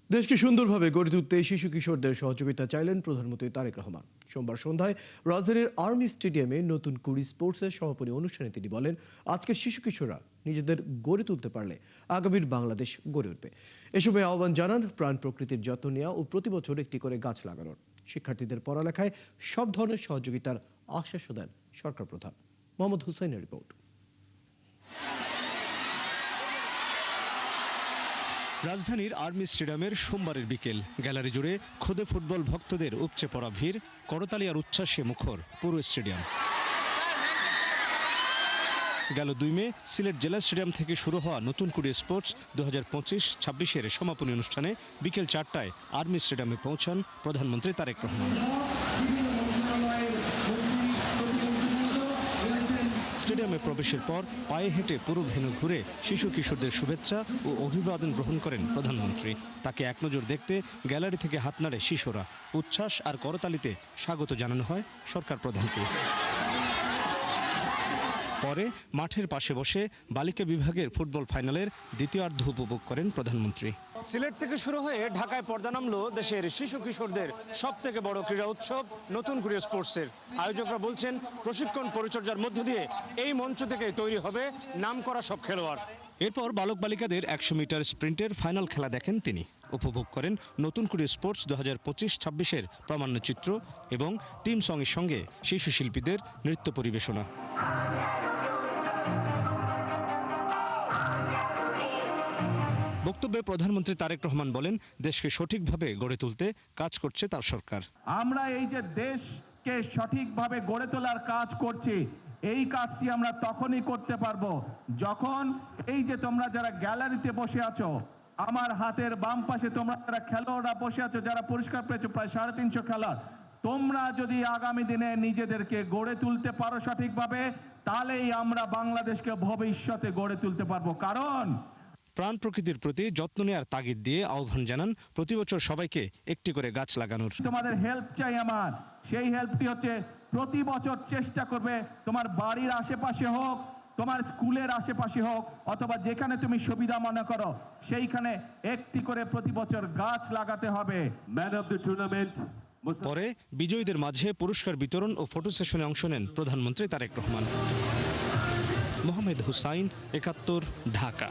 দেশকে সুন্দরভাবে গড়ে তুলতে শিশু কিশোরদের সহযোগিতা চাইলেন প্রধানমন্ত্রী তারেক রহমান। সোমবার সন্ধ্যায় রাজধানীর আর্মি স্টেডিয়ামে নতুন কুড়ি স্পোর্টসের সমাপনী অনুষ্ঠানে তিনি বলেন, আজকের শিশু কিশোররা নিজেদের গড়ে তুলতে পারলে আগামীর বাংলাদেশ গড়ে উঠবে। এ সময় আহ্বান জানান প্রাণ প্রকৃতির যত্ন নেওয়া ও প্রতি বছর একটি করে গাছ লাগানোর। শিক্ষার্থীদের পড়ালেখায় সব ধরনের সহযোগিতার আশ্বাস দেন সরকার প্রধান। মোহাম্মদ হুসাইনের রিপোর্ট। রাজধানীর আর্মি স্টেডিয়ামের সোমবারের বিকেল, গ্যালারি জুড়ে খোদে ফুটবল ভক্তদের উপচে পড়া ভিড়, করতালি আর উচ্ছ্বাসে মুখর পুরো স্টেডিয়াম। গেল 2 মে সিলেট জেলা স্টেডিয়াম থেকে শুরু হওয়া নতুন কুড়ি স্পোর্টস 2025-26-এর সমাপনী অনুষ্ঠানে বিকেল 4টায় আর্মি স্টেডিয়ামে পৌঁছান প্রধানমন্ত্রী তারেক রহমান। স্টেডিয়ামে প্রবেশের পর পায়ে হেঁটে পুরো ভেন্যু ঘুরে শিশু কিশোরদের শুভেচ্ছা ও অভিবাদন গ্রহণ করেন প্রধানমন্ত্রী। তাকে এক নজর দেখতে গ্যালারি থেকে হাত নাড়ে শিশুরা। উচ্ছ্বাস আর করতালিতে স্বাগত জানানো হয় সরকার প্রধানকে। পরে মাঠের পাশে বসে বালিকা বিভাগের ফুটবল ফাইনালের দ্বিতীয়ার্ধ উপভোগ করেন প্রধানমন্ত্রী। সিলেট থেকে শুরু হয়ে ঢাকায় পর্দা নামলো দেশের শিশু কিশোরদের সব থেকে বড় ক্রীড়া উৎসব নতুন কুড়ি স্পোর্টসের। আয়োজকরা বলছেন, প্রশিক্ষণ পরিচর্যার মধ্য দিয়ে এই মঞ্চ থেকে তৈরি হবে নামকরা সব খেলোয়াড়। এরপর বালক বালিকাদের 100 মিটার স্প্রিন্টের ফাইনাল খেলা দেখেন তিনি। উপভোগ করেন নতুন কুড়ি স্পোর্টস 2025-26-এর প্রামাণ্যচিত্র এবং টিম সঙ্গের সঙ্গে শিশু শিল্পীদের নৃত্য পরিবেশনা। বক্তব্যে প্রধানমন্ত্রী তারেক রহমান বলেন, দেশকে সঠিকভাবে গড়ে তুলতে কাজ করছে তার সরকার। আমরা এই যে দেশকে সঠিকভাবে গড়ে তোলার কাজ করছি, এই কাজটি আমরা তখনই করতে পারবো যখন এই যে তোমরা যারা গ্যালারিতে বসে আছো, আমার হাতের বাম পাশে তোমরা যারা খেলোয়াড়রা বসে আছো, যারা পুরস্কার পেয়েছো প্রায় 350 খেলোয়াড়, তোমরা যদি আগামী দিনে নিজেদেরকে গড়ে তুলতে পারো সঠিকভাবে, তাহলেই আমরা বাংলাদেশকে ভবিষ্যতে গড়ে তুলতে পারবো। কারণ প্রাণ প্রকৃতির প্রতি যত্ন নেওয়ার তাগিদ দিয়ে আহ্বান জানান প্রতি বছর সবাইকে একটি করে গাছ লাগানোর। তোমাদের হেল্প চাই আমার, সেই হেল্পটি হচ্ছে প্রতি বছর চেষ্টা করবে তোমার বাড়ির আশেপাশে হোক, তোমার স্কুলের আশেপাশে হোক, অথবা যেখানে তুমি সুবিধা মনে করো সেইখানে একটি করে প্রতি বছর গাছ লাগাতে হবে। Man of the tournament. পরে বিজয়ীদের মাঝে পুরস্কার বিতরণ ও ফটো সেশনে অংশ নেন প্রধানমন্ত্রী তারেক রহমান। মোহাম্মদ হুসাইন, 71, ঢাকা।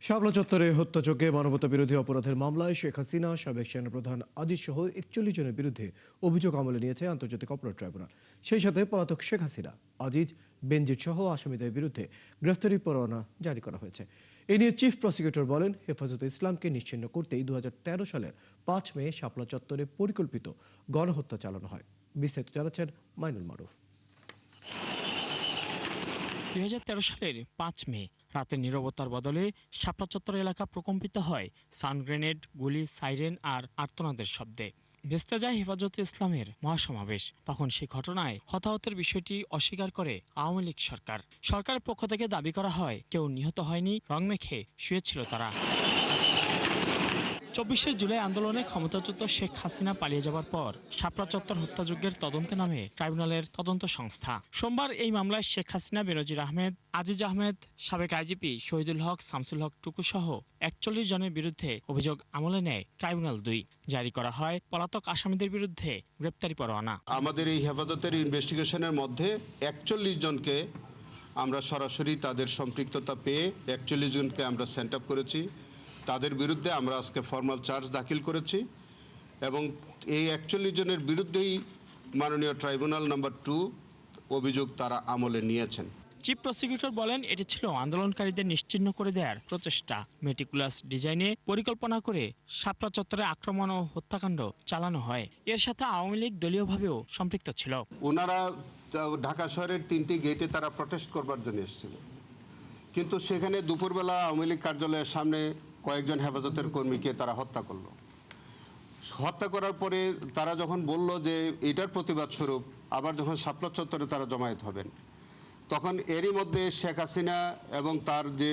শাপলা চত্বরে হত্যাযজ্ঞে মানবতা বিরোধী অপরাধের মামলায় শেখ হাসিনা, সাবেক সেনাপ্রধান আজিজ সহ 41 জনের বিরুদ্ধে অভিযোগ আমলে নিয়েছে আন্তর্জাতিক অপরাধ ট্রাইব্যুনাল। সেই সাথে পলাতক শেখ হাসিনা, আজিজ, বেনজির সহ আসামিদের বিরুদ্ধে গ্রেফতারি পরোয়ানা জারি করা হয়েছে। এ নিয়ে চিফ প্রসিকিউটর বলেন, হেফাজতে ইসলামকে নিশ্চিহ্ন করতেই 2013 সালের 5 মে শাপলা চত্বরে পরিকল্পিত গণহত্যা চালানো হয়। বিস্তারিত জানাচ্ছেন মাইনুল মারুফ। 2013 সালের 5 মে রাতের নীরবতার বদলে শাপলা চত্বর এলাকা প্রকম্পিত হয় সাউন্ড গ্রেনেড, গুলি, সাইরেন আর আর্তনাদের শব্দে। ভেস্তে যায় হেফাজতে ইসলামের মহাসমাবেশ। তখন সেই ঘটনায় হতাহতের বিষয়টি অস্বীকার করে আওয়ামী লীগ সরকার। সরকারের পক্ষ থেকে দাবি করা হয়, কেউ নিহত হয়নি, রং মেখে শুয়েছিল তারা। 24শে জুলাই আন্দোলনে ক্ষমতাচ্যুত শেখ হাসিনা পালিয়ে যাওয়ার পর শাপলা চত্বর হত্যাযজ্ঞের তদন্তে নামে ট্রাইব্যুনালের তদন্ত সংস্থা। সোমবার এই মামলায় শেখ হাসিনা, বেনজির আহমেদ, আজিজ আহমেদ, সাবেক আইজিপি শহীদুল হক, শামসুল হক টুকু সহ 41 জনের বিরুদ্ধে অভিযোগ আমলে নেয় ট্রাইব্যুনাল 2। জারি করা হয় পলাতক আসামিদের বিরুদ্ধে গ্রেপ্তারি পরোয়ানা। আমাদের এই হেফাজতের ইনভেস্টিগেশনের মধ্যে 41 জনকে আমরা সরাসরি তাদের সম্পৃক্ততা পেয়ে 41 জনকে আমরা সেন্ট আপ করেছি। তাদের বিরুদ্ধে আমরা আজকে ফর্মাল চার্জ দাখিল করেছি এবং এই 41 জনের বিরুদ্ধেই মাননীয় ট্রাইব্যুনাল নাম্বার 2 অভিযোগ তারা আমলে নিয়েছেন। চিফ প্রসিকিউটর বলেন, এটি ছিল আন্দোলনকারীদের নিশ্চিহ্ন করে দেওয়ার প্রচেষ্টা। মেটিকুলাস ডিজাইনে পরিকল্পনা করে শাপলা চত্বরে আক্রমণ ও হত্যাকাণ্ড চালানো হয়। এর সাথে আওয়ামী লীগ দলীয়ভাবেও সম্পৃক্ত ছিল। ওনারা ঢাকা শহরের 3টি গেটে তারা প্রটেস্ট করবার জন্য এসেছিল, কিন্তু সেখানে দুপুরবেলা আওয়ামী লীগ কার্যালয়ের সামনে কয়েকজন হেফাজতের কর্মীকে তারা হত্যা করলো। হত্যা করার পরে তারা যখন বলল যে এটার প্রতিবাদ স্বরূপ আবার যখন শাপলা চত্বরে তারা জমায়েত হবেন, তখন এরই মধ্যে শেখ হাসিনা এবং তার যে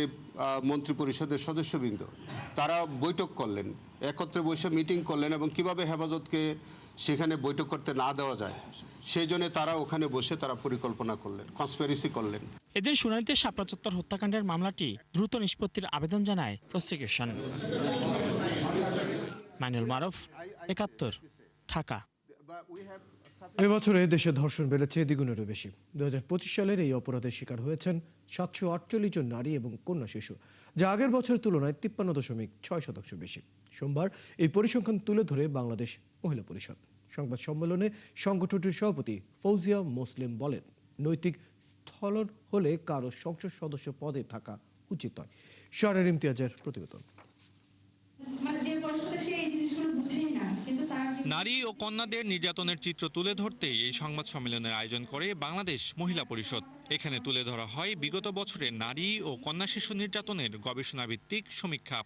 মন্ত্রী পরিষদের সদস্যবৃন্দ তারা বৈঠক করলেন, একত্রে বসে মিটিং করলেন এবং কিভাবে হেফাজতকে সেখানে বৈঠক করতে না দেওয়া যায়, সেই জন্য তারা ওখানে বসে তারা পরিকল্পনা করলেন, কনস্পিরেসি করলেন। এদিন শুনানিতে শাপলা চত্বর হত্যাকাণ্ডের মামলাটি দ্রুত নিষ্পত্তির আবেদন জানায় প্রসিকিউশন। মাইনুল মারুফ, ৭১, ঢাকা। এবছরে দেশে ধর্ষণ বেড়েছে দ্বিগুণেরও বেশি। 2025 সালের এই অপরাধের শিকার হয়েছেন 748 জন নারী এবং কন্যা শিশু, যা আগের বছরের তুলনায় 53.6% বেশি। সোমবার এই পরিসংখ্যান তুলে ধরে বাংলাদেশ মহিলা পরিষদ। সংবাদ সম্মেলনে সংগঠনটির সভাপতি ফৌজিয়া মুসলিম বলেন, নৈতিক স্থলন হলে কারো সংসদ সদস্য পদে থাকা উচিত নয়। শাহরিয়ার ইমতিয়াজের প্রতিবেদন। নারী ও কন্যাদের নির্যাতনের চিত্র তুলে ধরতে এই সংবাদ সম্মেলনের আয়োজন করে বাংলাদেশ মহিলা পরিষদ। এখানে তুলে ধরা হয় বিগত বছরের নারী ও কন্যা শিশু নির্যাতনের গবেষণাভিত্তিক সমীক্ষা।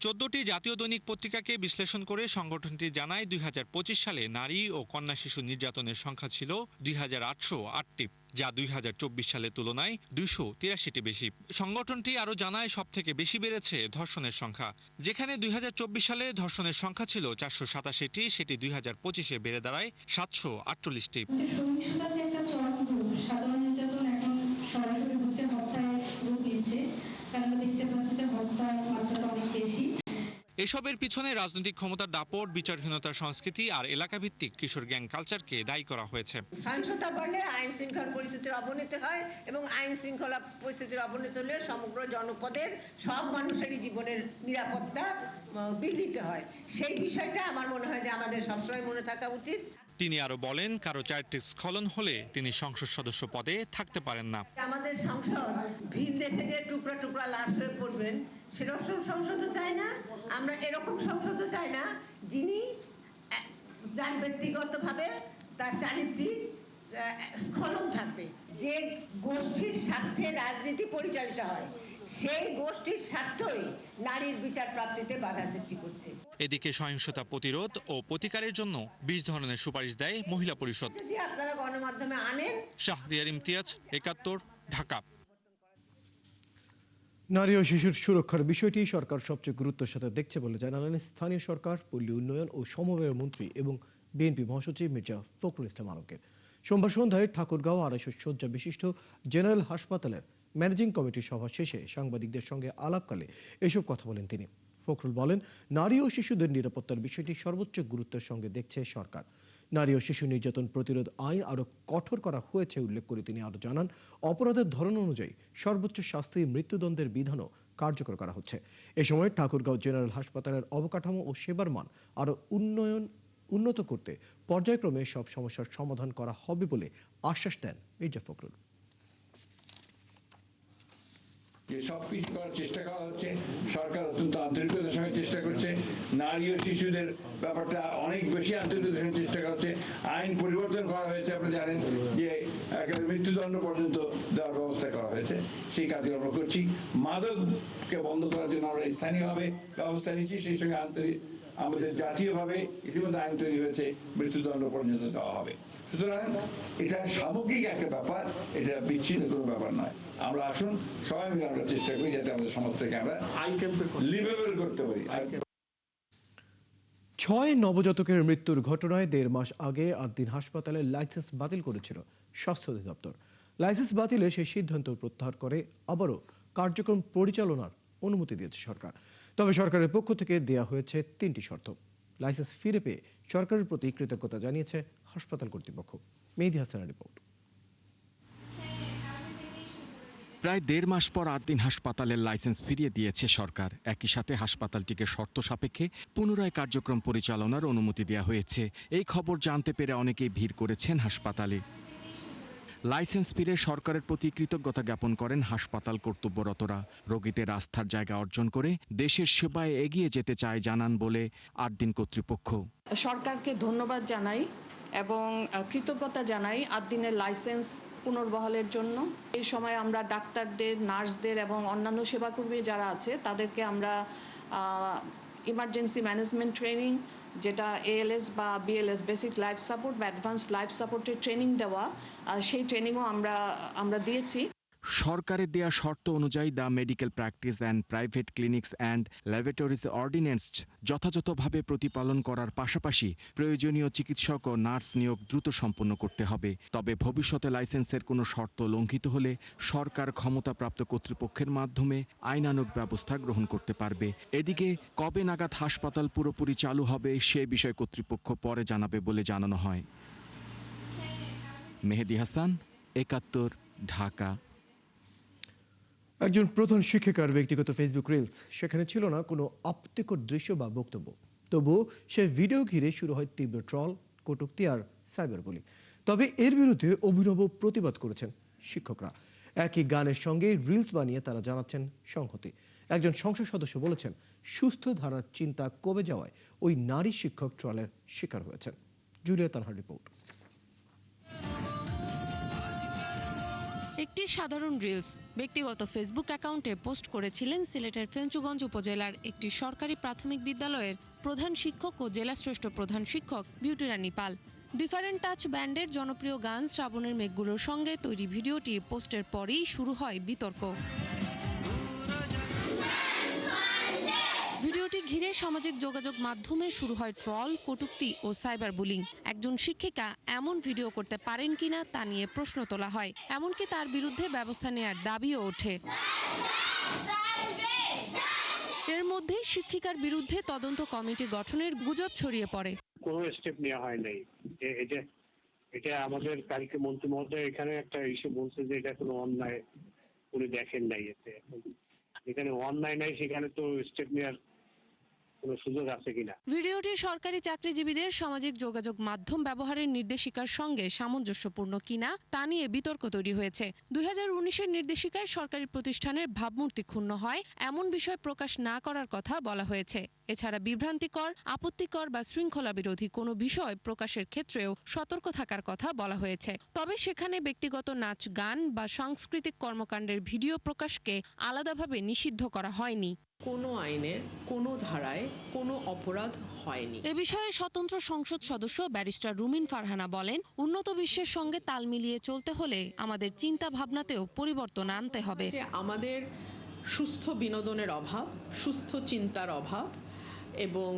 14টি জাতীয় দৈনিক পত্রিকাকে বিশ্লেষণ করে সংগঠনটি জানায় 2025 সালে নারী ও কন্যা শিশু নির্যাতনের সংখ্যা ছিল 2808টি, যা 2024 সালের তুলনায় 283টি বেশি। সংগঠনটি আরও জানায় সবথেকে বেশি বেড়েছে ধর্ষণের সংখ্যা। যেখানে 2024 সালে ধর্ষণের সংখ্যা ছিল 487টি, সেটি 2025-এ বেড়ে দাঁড়ায় 748টি। সহিংসতা যে একটা চরম রূপ, সাধারণ নির্যাতন এখন সরাসরি হচ্ছে হত্যায় রূপ নিচ্ছে, কারণ আমরা দেখতে পাচ্ছি যে হত্যার মাত্রাটা অনেক বেশি। এসবের পিছনে রাজনৈতিক ক্ষমতার দাপট, বিচারহীনতার সংস্কৃতি আর এলাকাভিত্তিক কিশোর গ্যাং কালচারকে দায়ী করা হয়েছে। সহিংসতা বাড়লে আইন শৃঙ্খলা পরিস্থিতির অবনতি হয় এবং আইন শৃঙ্খলা পরিস্থিতির অবনতি হলে সমগ্র জনপদের সব মানুষেরই জীবনের নিরাপত্তা বিঘ্নিত হয়। সেই বিষয়টা আমার মনে হয় যে আমাদের সবসময় মনে থাকা উচিত। তিনি আরো বলেন, কারো চারিত্রিক স্খলন হলে তিনি সংসদ সদস্য পদে থাকতে পারেন না। আমাদের সংসদ ভিন দেশে যে টুকরা টুকরা লাশ হয়ে পড়বেন সেরকম সংসদও চাই না। আমরা এরকম সংসদও চাই না যিনি যার ব্যক্তিগতভাবে তার চারিত্রিক স্খলন থাকবে। যে গোষ্ঠীর স্বার্থে রাজনীতি পরিচালিত হয় সেই গোষ্ঠীর স্বার্থই নারীর বিচার প্রাপ্তিতে বাধা সৃষ্টি করছে। এদিকে সহিংসতা প্রতিরোধ ও প্রতিকারের জন্য 20 ধরনের সুপারিশ দেয় মহিলা পরিষদ। যদি আপনারা গণমাধ্যমে আনেন। শাহরিয়ার ইমতিয়াজ, ৭১, ঢাকা। নারী ও শিশুর সুরক্ষার বিষয়টি সরকার সবচেয়ে গুরুত্বের সাথে দেখছে বলে জানালেন স্থানীয় সরকার, পল্লী উন্নয়ন ও সমবায় মন্ত্রী এবং বিএনপি মহাসচিব মির্জা ফখরুল ইসলাম আলমগীর। সোমবার সন্ধ্যায় ঠাকুরগাঁও 250 শয্যা বিশিষ্ট জেনারেল হাসপাতালের ম্যানেজিং কমিটির সভা শেষে সাংবাদিকদের সঙ্গে আলাপকালে এসব কথা বলেন তিনি। ফখরুল বলেন, নারী ও শিশুদের নিরাপত্তার বিষয়টি সর্বোচ্চ গুরুত্বের সঙ্গে দেখছে সরকার। নারী ও শিশু নির্যাতন প্রতিরোধ আইন আরও কঠোর করা হয়েছে উল্লেখ করে তিনি আরও জানান, অপরাধের ধরন অনুযায়ী সর্বোচ্চ শাস্তি মৃত্যুদণ্ডের বিধানও কার্যকর করা হচ্ছে। এ সময় ঠাকুরগাঁও জেনারেল হাসপাতালের অবকাঠামো ও সেবার মান আরও উন্নত করতে পর্যায়ক্রমে সব সমস্যার সমাধান করা হবে বলে আশ্বাস দেন মির্জা ফখরুল। যে সবকিছু করার চেষ্টা করা হচ্ছে, সরকার অত্যন্ত আন্তরিকতার সঙ্গে চেষ্টা করছে। নারী ও শিশুদের ব্যাপারটা অনেক বেশি আন্তরিকতার সঙ্গে চেষ্টা করা হচ্ছে। আইন পরিবর্তন করা হয়েছে, আপনি জানেন যে একেবারে মৃত্যুদণ্ড পর্যন্ত দেওয়ার ব্যবস্থা করা হয়েছে। সেই কাজে আমরা করছি। মাদককে বন্ধ করার জন্য আমরা স্থানীয়ভাবে ব্যবস্থা নিচ্ছি, সেই সঙ্গে আমাদের জাতীয়ভাবে ইতিমধ্যে আইন তৈরি হয়েছে, মৃত্যুদণ্ড পর্যন্ত দেওয়া হবে। সুতরাং এটা সামগ্রিক একটা ব্যাপার, এটা বিচ্ছিন্ন কোনো ব্যাপার নয়। আমরা আসুন সবাই মিলে আমরা চেষ্টা করি যাতে আমাদের সমাজ থেকে আমরা লিভেবল করতে পারি। 6 নবজাতকের মৃত্যুর ঘটনায় 1.5 মাস আগে আদ্দিন হাসপাতালের লাইসেন্স বাতিল করেছিল স্বাস্থ্য অধিদপ্তর। লাইসেন্স বাতিলে সেই সিদ্ধান্ত প্রত্যাহার করে আবারও কার্যক্রম পরিচালনার অনুমতি দিয়েছে সরকার। তবে সরকারের পক্ষ থেকে দেয়া হয়েছে 3টি শর্ত। লাইসেন্স ফিরে পেয়ে সরকারের প্রতি কৃতজ্ঞতা জানিয়েছে হাসপাতাল কর্তৃপক্ষ। মেহেদী হাসানের রিপোর্ট। প্রায় 1.5 মাস পর আদ্দিন হাসপাতালের লাইসেন্স ফিরিয়ে দিয়েছে সরকার। একই সাথে হাসপাতালটিকে শর্ত সাপেক্ষে পুনরায় কার্যক্রম পরিচালনার অনুমতি দেওয়া হয়েছে। এই খবর জানতে পেরে অনেকেই ভিড় করেছেন হাসপাতালে। লাইসেন্স ফিরে সরকারের প্রতি কৃতজ্ঞতা জ্ঞাপন করেন হাসপাতাল কর্তব্যরতরা। রোগীদের আস্থার জায়গা অর্জন করে দেশের সেবায় এগিয়ে যেতে চায় জানান বলে আদ্দিন কর্তৃপক্ষ। সরকারকে ধন্যবাদ জানাই এবং কৃতজ্ঞতা জানাই আদ্দিনের লাইসেন্স পুনর্বহালের জন্য। এই সময় আমরা ডাক্তারদের, নার্সদের এবং অন্যান্য সেবাকর্মী যারা আছে তাদেরকে আমরা ইমার্জেন্সি ম্যানেজমেন্ট ট্রেনিং, যেটা ALS বা BLS বেসিক লাইফ সাপোর্ট বা অ্যাডভান্স লাইফ সাপোর্টের ট্রেনিং দেওয়া, সেই ট্রেনিংও আমরা দিয়েছি। সরকারের দেয়া শর্ত অনুযায়ী the medical practice and private clinics and laboratories ordinance যথাযথভাবে প্রতিপালন করার পাশাপাশি প্রয়োজনীয় চিকিৎসক ও নার্স নিয়োগ দ্রুত সম্পন্ন করতে হবে। তবে ভবিষ্যতে লাইসেন্সের কোনো শর্ত লঙ্ঘিত হলে সরকার ক্ষমতাপ্রাপ্ত কর্তৃপক্ষের মাধ্যমে আইনানুগ ব্যবস্থা গ্রহণ করতে পারবে। এদিকে কবে নাগাদ হাসপাতাল পুরোপুরি চালু হবে সে বিষয়ে কর্তৃপক্ষ পরে জানাবে বলে জানানো হয়। মেহেদী হাসান, ৭১, ঢাকা। একজন প্রধান শিক্ষিকার ব্যক্তিগত ফেসবুক রিলস, সেখানে ছিল না কোনো আপত্তিকর দৃশ্য বা বক্তব্য, তবুও সে ভিডিও ঘিরে শুরু হয় তীব্র ট্রল, কটূক্তি আর সাইবার বুলিং। তবে এর বিরুদ্ধে অভিনব প্রতিবাদ করেছেন শিক্ষকরা। একই গানের সঙ্গে রিলস বানিয়ে তারা জানাচ্ছেন সংহতি। একজন সংসদ সদস্য বলেছেন, সুস্থ ধারার চিন্তা কমে যাওয়ায় ওই নারী শিক্ষক ট্রলের শিকার হয়েছেন। জুলিয়া তানহার রিপোর্ট। একটি সাধারণ রিলস ব্যক্তিগত ফেসবুক অ্যাকাউন্টে পোস্ট করেছিলেন সিলেটের ফেঞ্চুগঞ্জ উপজেলার একটি সরকারি প্রাথমিক বিদ্যালয়ের প্রধান শিক্ষক ও জেলা শ্রেষ্ঠ প্রধান শিক্ষক বিউটি রানী পাল। ডিফারেন্ট টাচ ব্যান্ডের জনপ্রিয় গান শ্রাবণের মেঘগুলোর সঙ্গে তৈরি ভিডিওটি পোস্টের পরেই শুরু হয় বিতর্ক। ভিডিওটি ঘিরে সামাজিক যোগাযোগ মাধ্যমে শুরু হয় ট্রল, কটূক্তি ও সাইবার বুলিং। একজন শিক্ষিকা এমন ভিডিও করতে পারেন কিনা তা নিয়ে প্রশ্ন তোলা হয়, এমনকি তার বিরুদ্ধে ব্যবস্থা নেওয়ার দাবিও ওঠে। এর মধ্যেই শিক্ষিকার বিরুদ্ধে তদন্ত কমিটি গঠনের গুজব ছড়িয়ে পড়ে। কোনো স্টেপ নেওয়া হয় নাই। এটা আমাদের কালকে মন্ত্রী মহোদয় এখানে একটা ইস্যু বলছে যে এটা কোনো অন্যায় উনি দেখেন নাই। এখানে অন্যায় নাই, সেখানে তো স্টেপ নেওয়ার কোনো সুযোগ আছে কিনা। ভিডিওটি সরকারি চাকরিজীবীদের সামাজিক যোগাযোগ মাধ্যম ব্যবহারের নির্দেশিকার সঙ্গে সামঞ্জস্যপূর্ণ কিনা তা নিয়ে বিতর্ক তৈরি হয়েছে। 2019-এর নির্দেশিকায় সরকারি প্রতিষ্ঠানের ভাবমূর্তি ক্ষুণ্ণ হয় এমন বিষয় প্রকাশ না করার কথা বলা হয়েছে। এছাড়া বিভ্রান্তিকর, আপত্তিকর বা শৃঙ্খলা বিরোধী কোনো বিষয় প্রকাশের ক্ষেত্রেও সতর্ক থাকার কথা বলা হয়েছে। তবে সেখানে ব্যক্তিগত নাচ, গান বা সাংস্কৃতিক কর্মকাণ্ডের ভিডিও প্রকাশকে আলাদাভাবে নিষিদ্ধ করা হয়নি। কোনো আইনের কোনো ধারায় কোনো অপরাধ হয়নি। এ বিষয়ে স্বতন্ত্র সংসদ সদস্য ব্যারিস্টার রুমিন ফারহানা বলেন, উন্নত বিশ্বের সঙ্গে তাল মিলিয়ে চলতে হলে আমাদের চিন্তা ভাবনাতেও পরিবর্তন আনতে হবে। যে আমাদের সুস্থ বিনোদনের অভাব, সুস্থ চিন্তার অভাব এবং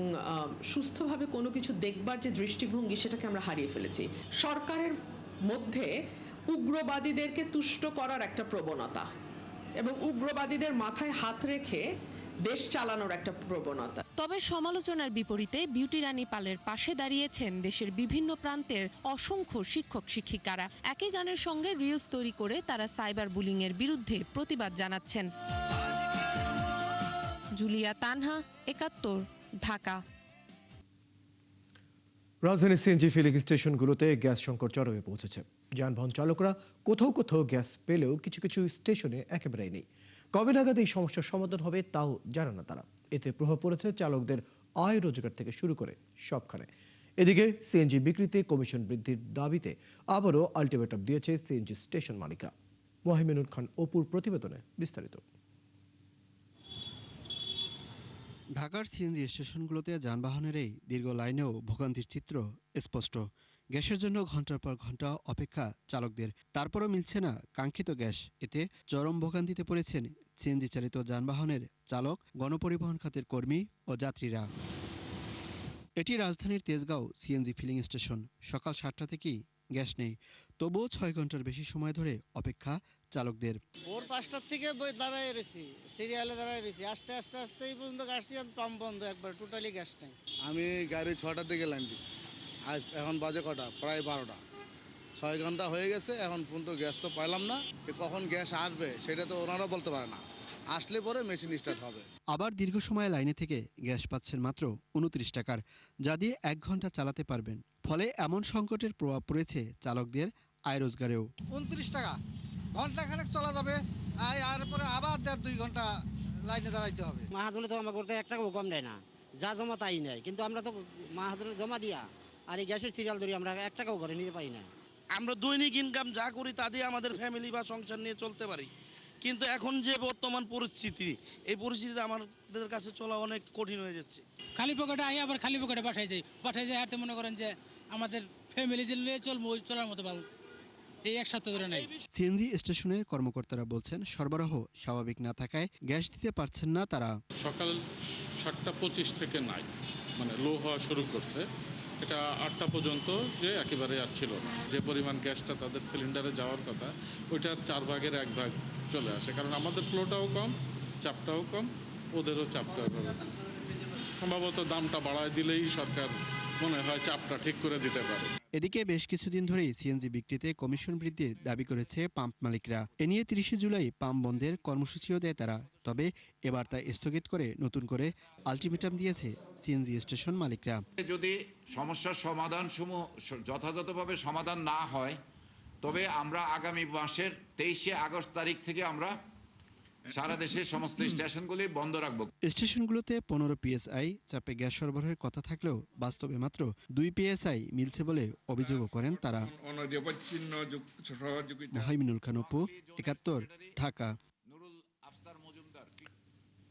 সুস্থভাবে কোনো কিছু দেখবার যে দৃষ্টিভঙ্গি, সেটাকে আমরা হারিয়ে ফেলেছি। সরকারের মধ্যে উগ্রবাদীদেরকে তুষ্ট করার একটা প্রবণতা এবং উগ্রবাদীদের মাথায় হাত রেখে দেশ চালানোর একটা প্রবণতা। তবে সমালোচনার বিপরীতে বিউটি রানী পালের পাশে দাঁড়িয়েছেন দেশের বিভিন্ন প্রান্তের অসংখ্য শিক্ষক শিক্ষিকারা। একই গানের সঙ্গে রিলস তৈরি করে তারা সাইবার বুলিং এর বিরুদ্ধে প্রতিবাদ জানাচ্ছেন। জুলিয়া তানহা, ৭১, ঢাকা। রাজধানীর সিএনজি ফিলিং স্টেশনগুলোতে গ্যাস সংকট চরমে পৌঁছেছে। যানবাহন চালকরা কোথাও কোথাও গ্যাস পেলেও কিছু কিছু স্টেশনে একেবারেই নেই। কবে নাগাদ এই সমস্যার সমাধান হবে তাও জানে না তারা। এতে প্রভাব পড়েছে চালকদের আয় রোজগার থেকে শুরু করে সবখানে। এদিকে সিএনজি বিক্রিতে কমিশন বৃদ্ধির দাবিতে আবারও আলটিমেটাম দিয়েছে সিএনজি স্টেশন মালিকরা। মোহাইমিনুল খান অপুর প্রতিবেদনে বিস্তারিত। ঢাকার সিএনজি স্টেশনগুলোতে যানবাহনের এই দীর্ঘ লাইনেও ভোগান্তির চিত্র স্পষ্ট। গ্যাসের জন্য ঘন্টার পর ঘন্টা অপেক্ষা চালকদের, তারপরও মিলছে না কাঙ্ক্ষিত গ্যাস। এতে চরম ভোগান্তিতে পড়েছেন সিএনজি চালিত যানবাহনের চালক, গণপরিবহন খাতের কর্মী ও যাত্রীরা। এটি রাজধানীর তেজগাঁও সিএনজি ফিলিং স্টেশন। সকাল 7টা থেকেই গ্যাস নেই, তবুও 6 ঘন্টার বেশি সময় ধরে অপেক্ষা চালকদের। ভোর 5টার থেকে দাঁড়ায় রয়েছি, সিরিয়ালে দাঁড়ায় রয়েছি, আস্তে আস্তে আস্তে এই পর্যন্ত আসছি, পাম্প বন্ধ, একবার টোটালি গ্যাস নেই। আমি গাড়ি 6টার দিকে লাইন দিচ্ছি, আজ এখন বাজে কটা, প্রায় 12টা। 6 ঘন্টা হয়ে গেছে, এখন পর্যন্ত গ্যাস তো পাইলাম না। কখন গ্যাস আসবে সেটা তো ওনারা বলতে পারে না, আসলে পরে মেশিন স্টার্ট হবে। আবার দীর্ঘ সময় লাইনে থেকে গ্যাস পাচ্ছেন মাত্র 29 টাকার, যা দিয়ে 1 ঘন্টা চালাতে পারবেন। ফলে এমন সংকটের প্রভাব পড়েছে চালকদের আয় রোজগারেও। 29 টাকা ঘন্টা খানেক চলা যাবে, আর পরে আবার 1.5-2 ঘন্টা লাইনে দাঁড়াইতে হবে। মাহাজনে তো আমার করতে 1 টাকাও কম দেয় না, যা জমা তাই নেয়। কিন্তু আমরা তো মাহাজনে জমা দিয়া আর এই গ্যাসের সিরিয়াল ধরি আমরা 1 টাকাও ঘরে নিতে পারি না। আমরা দৈনিক ইনকাম যা করি তা দিয়ে আমাদের ফ্যামিলি বা সংসার নিয়ে চলতে পারি, কিন্তু এখন যে বর্তমান পরিস্থিতি, এই পরিস্থিতিতে আমাদের কাছে চলা অনেক কঠিন হয়ে যাচ্ছে। খালি পকেটে আই আবার খালি পকেটে বাসায় যাই, হাতে মনে করেন যে আমাদের ফ্যামিলি যে নিয়ে চলবো, ওই চলার মতো এই এক সপ্তাহ ধরে নাই। সিএনজি স্টেশনের কর্মকর্তারা বলছেন সরবরাহ স্বাভাবিক না থাকায় গ্যাস দিতে পারছেন না তারা। সকাল 7:25 থেকে নাই, মানে লো হওয়া শুরু করছে। এটা 8টা পর্যন্ত যে একেবারে আর ছিল না। যে পরিমাণ গ্যাসটা তাদের সিলিন্ডারে যাওয়ার কথা ওইটার 4 ভাগের 1 ভাগ চলে আসে, কারণ আমাদের ফ্লোটাও কম, চাপটাও কম, ওদেরও চাপটাও কম। সম্ভবত দামটা বাড়ায় দিলেই সরকার মনে হয় চাপটা ঠিক করে দিতে পারে। এদিকে বেশ কিছুদিন ধরেই সিএনজি বিক্রিতে কমিশন বৃদ্ধির দাবি করেছে পাম্প মালিকরা। এ নিয়ে 30 জুলাই পাম্প বন্ধের কর্মসূচিও দেয় তারা। তবে এবার তা স্থগিত করে নতুন করে আলটিমেটাম দিয়েছে সিএনজি স্টেশন মালিকরা। যদি সমস্যার সমাধানসমূহ যথাযথভাবে সমাধান না হয়, তবে আমরা আগামী মাসের 23শে আগস্ট তারিখ থেকে আমরা সারা দেশের সমস্ত স্টেশনগুলি বন্ধ রাখব। স্টেশনগুলোতে 15 PSI চাপে গ্যাস সরবরাহের কথা থাকলেও বাস্তবে মাত্র 2 PSI মিলছে বলে অভিযোগও করেন তারা। মোহাইমিনুল খান অপু, 71, ঢাকা।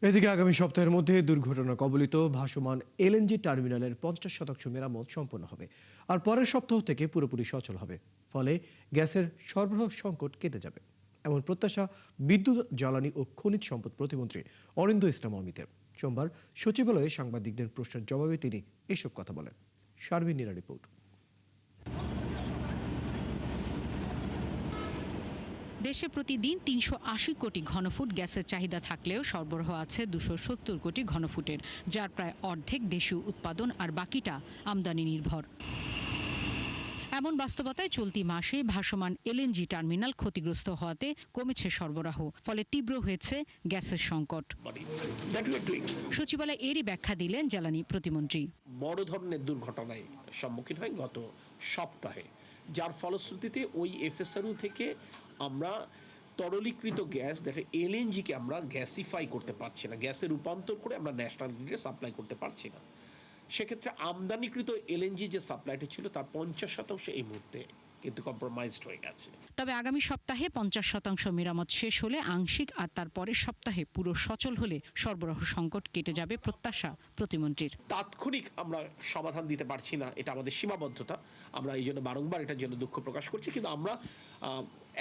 এদিকে আগামী সপ্তাহের মধ্যে দুর্ঘটনা কবলিত ভাসমান এলএনজি টার্মিনালের 50% মেরামত সম্পন্ন হবে, আর পরের সপ্তাহ থেকে পুরোপুরি সচল হবে। ফলে গ্যাসের সরবরাহ সংকট কেটে যাবে, এমন প্রত্যাশা বিদ্যুৎ, জ্বালানি ও খনিজ সম্পদ প্রতিমন্ত্রী অরিন্দ ইসলাম অমিতের। সোমবার সচিবালয়ে সাংবাদিকদের প্রশ্নের জবাবে তিনি এসব কথা বলেন। শারমিন নীরা রিপোর্ট। দেশে প্রতিদিন 380 কোটি ঘনফুট গ্যাসের চাহিদা থাকলেও সরবরাহ আছে 270 কোটি ঘনফুটের, যার প্রায় অর্ধেক দেশীয় উৎপাদন আর বাকিটা আমদানি নির্ভর। এমন বাস্তবতায় চলতি মাসে ভাসমান এলএনজি টার্মিনাল ক্ষতিগ্রস্ত হওয়াতে কমেছে সরবরাহ, ফলে তীব্র হয়েছে গ্যাসের সংকট। সচিবালয়ে এরই ব্যাখ্যা দিলেন জ্বালানি প্রতিমন্ত্রী। বড় ধরনের দুর্ঘটনায় সম্মুখীন হয় গত সপ্তাহে, যার ফলশ্রুতিতে ওই এফএসআরইউ থেকে আমরা তরলীকৃত গ্যাস, দেখে এলএনজিকে আমরা গ্যাসিফাই করতে পারছি না, গ্যাসে রূপান্তর করে আমরা ন্যাশনাল গ্রিডে সাপ্লাই করতে পারছি না। সেক্ষেত্রে আমদানিকৃত এলএনজি যে সাপ্লাইটা ছিল তার 50% এই মুহূর্তে কিন্তু কম্প্রোমাইজড হয়ে গেছে। তবে আগামী সপ্তাহে 50% মেরামত শেষ হলে আংশিক, আর তারপরের সপ্তাহে পুরো সচল হলে সরবরাহ সংকট কেটে যাবে প্রত্যাশা প্রতিমন্ত্রীর। তাৎক্ষণিক আমরা সমাধান দিতে পারছি না, এটা আমাদের সীমাবদ্ধতা। আমরা এই জন্য বারংবার এটার জন্য দুঃখ প্রকাশ করছি, কিন্তু আমরা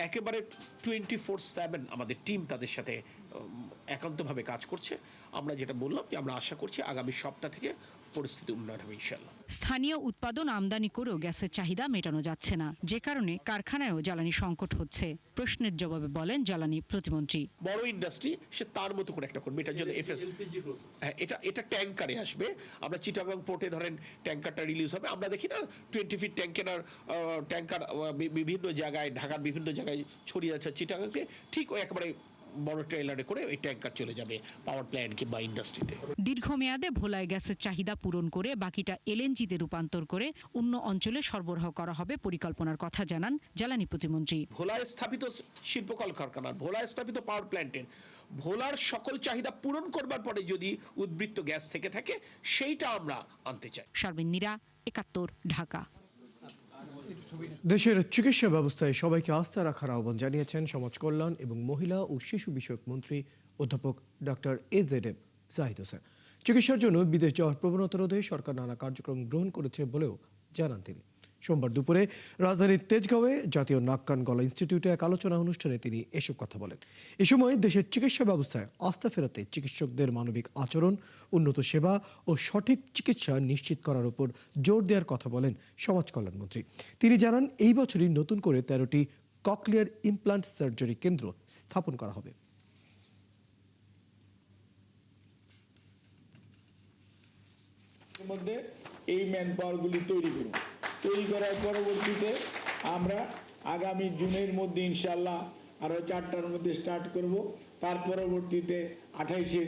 একেবারে 24/7 আমাদের টিম তাদের সাথে একান্তভাবে কাজ করছে। আমরা যেটা বললাম যে আমরা আশা করছি আগামী সপ্তাহ থেকে পরিস্থিতি উন্নয়ন হবে ইনশাআল্লাহ। স্থানীয় উৎপাদন আমদানি করেও গ্যাসের চাহিদা মেটানো যাচ্ছে না, যে কারণে কারখানায়ও জ্বালানি সংকট হচ্ছে। প্রশ্নের জবাবে বলেন জ্বালানি প্রতিমন্ত্রী। বড় ইন্ডাস্ট্রি সে তার মতো করে একটা করবে, এটার জন্য এটা ট্যাঙ্কারে আসবে। আমরা চিটাগাং পোর্টে ধরেন ট্যাঙ্কারটা রিলিজ হবে, আমরা দেখি না 20 ফিট ট্যাঙ্কার বিভিন্ন জায়গায়, ঢাকার বিভিন্ন জায়গায় ছড়িয়ে আছে চিটাগাংতে, ঠিক ওই একেবারে বড় ট্রেলারে করে ওই ট্যাঙ্কার চলে যাবে পাওয়ার প্ল্যান্ট কিংবা ইন্ডাস্ট্রিতে। দীর্ঘমেয়াদে ভোলায় গ্যাসের চাহিদা পূরণ করে বাকিটা এলএনজিতে রূপান্তর করে অন্য অঞ্চলে সরবরাহ করা হবে পরিকল্পনার কথা জানান জ্বালানি প্রতিমন্ত্রী। ভোলায় স্থাপিত শিল্প কলকারখানার, ভোলায় স্থাপিত পাওয়ার প্ল্যান্টের, ভোলার সকল চাহিদা পূরণ করবার পরে যদি উদ্বৃত্ত গ্যাস থেকে থাকে সেইটা আমরা আনতে চাই। শারমিন নীরা, 71, ঢাকা। দেশের চিকিৎসা ব্যবস্থায় সবাইকে আস্থা রাখার আহ্বান জানিয়েছেন সমাজ কল্যাণ এবং মহিলা ও শিশু বিষয়ক মন্ত্রী অধ্যাপক ডক্টর AZM জাহিদ হোসেন। চিকিৎসার জন্য বিদেশ যাওয়ার প্রবণতা রোধে সরকার নানা কার্যক্রম গ্রহণ করেছে বলেও জানান তিনি। সোমবার দুপুরে রাজধানীর তেজগাঁওয়ে জাতীয় নাক কান গলা ইনস্টিটিউটে এক আলোচনা অনুষ্ঠানে তিনি এসব কথা বলেন। এ সময় দেশের চিকিৎসা ব্যবস্থায় আস্থা ফেরাতে চিকিৎসকদের মানবিক আচরণ, উন্নত সেবা ও সঠিক চিকিৎসা নিশ্চিত করার উপর জোর দেওয়ার কথা বলেন সমাজ কল্যাণমন্ত্রী। তিনি জানান এই বছরই নতুন করে 13টি ককলিয়ার ইমপ্লান্ট সার্জারি কেন্দ্র স্থাপন করা হবে। মধ্যে এই ম্যান পাওয়ারগুলি তৈরি করার পরবর্তীতে আমরা আগামী জুনের মধ্যে ইনশাল্লাহ আরও 4টার মধ্যে স্টার্ট করব। তার পরবর্তীতে 28শে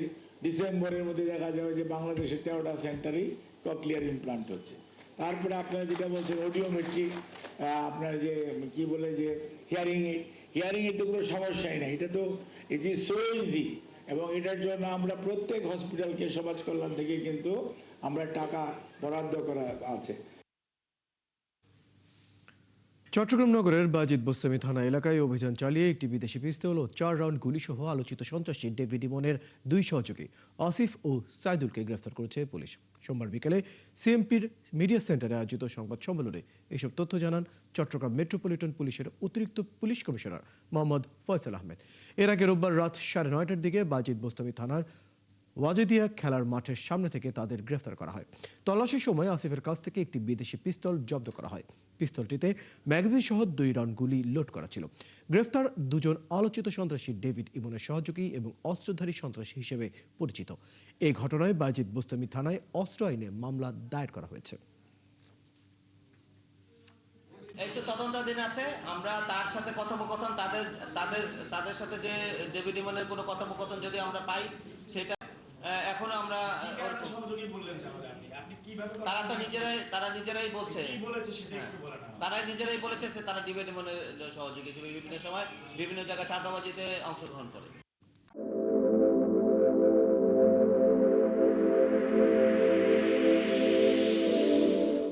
ডিসেম্বরের মধ্যে দেখা যাবে যে বাংলাদেশের 13টা সেন্টারেই ককলিয়ার ইমপ্লান্ট হচ্ছে। তারপরে আপনারা যেটা বলছেন অডিওমেট্রি, আপনার যে কি বলে যে হিয়ারিং এর তো কোনো সমস্যাই নাই, এটা তো ইট ইজ সো ইজি। এবং এটার জন্য আমরা প্রত্যেক হসপিটালকে সমাজ কল্যাণ থেকে কিন্তু আমরা টাকা বরাদ্দ করা আছে। চট্টগ্রাম নগরের বাজিত বোস্তামি থানা এলাকায় অভিযান চালিয়ে একটি বিদেশি পিস্তল ও 4 রাউন্ড গুলিসহ আলোচিত সন্ত্রাসী ডেভিড ইমনের 2 সহযোগী আসিফ ও সাইদুলকে গ্রেফতার করেছে পুলিশ। সোমবার বিকেলে সিএমপির মিডিয়া সেন্টারে আয়োজিত সংবাদ সম্মেলনে এসব তথ্য জানান চট্টগ্রাম মেট্রোপলিটন পুলিশের অতিরিক্ত পুলিশ কমিশনার মোহাম্মদ ফয়সাল আহমেদ। এর আগে রোববার রাত 9:30টার দিকে বাজিত বোস্তামি থানার ওয়াজেদিয়া খেলার মাঠের সামনে থেকে তাদের গ্রেফতার করা হয়। তল্লাশির সময় আসিফের কাছ থেকে একটি বিদেশি পিস্তল জব্দ করা হয়। পিস্তলটিতে ম্যাগাজিন সহ 2 রাউন্ড গুলি লোড করা ছিল। গ্রেফতার দুজন আলোচিত সন্ত্রাসী ডেভিড ইমনের সহযোগী এবং অস্ত্রধারী সন্ত্রাসী হিসেবে পরিচিত। এই ঘটনায় বাজিত বোস্তামি থানায় অস্ত্র আইনে মামলা দায়ের করা হয়েছে। এই তো তদন্তাধীন আছে, আমরা তার সাথে কথোপকথন তাদের সাথে যে ডেভিড ইমনের কোনো কথোপকথন যদি আমরা পাই সেটা এখনো আমরা তারা নিজেরাই বলছে তারাই নিজেরাই বলেছে যে তারা ডেভিড ইমনের সহযোগী হিসেবে বিভিন্ন সময় বিভিন্ন জায়গায় চাঁদাবাজিতে অংশগ্রহণ করে।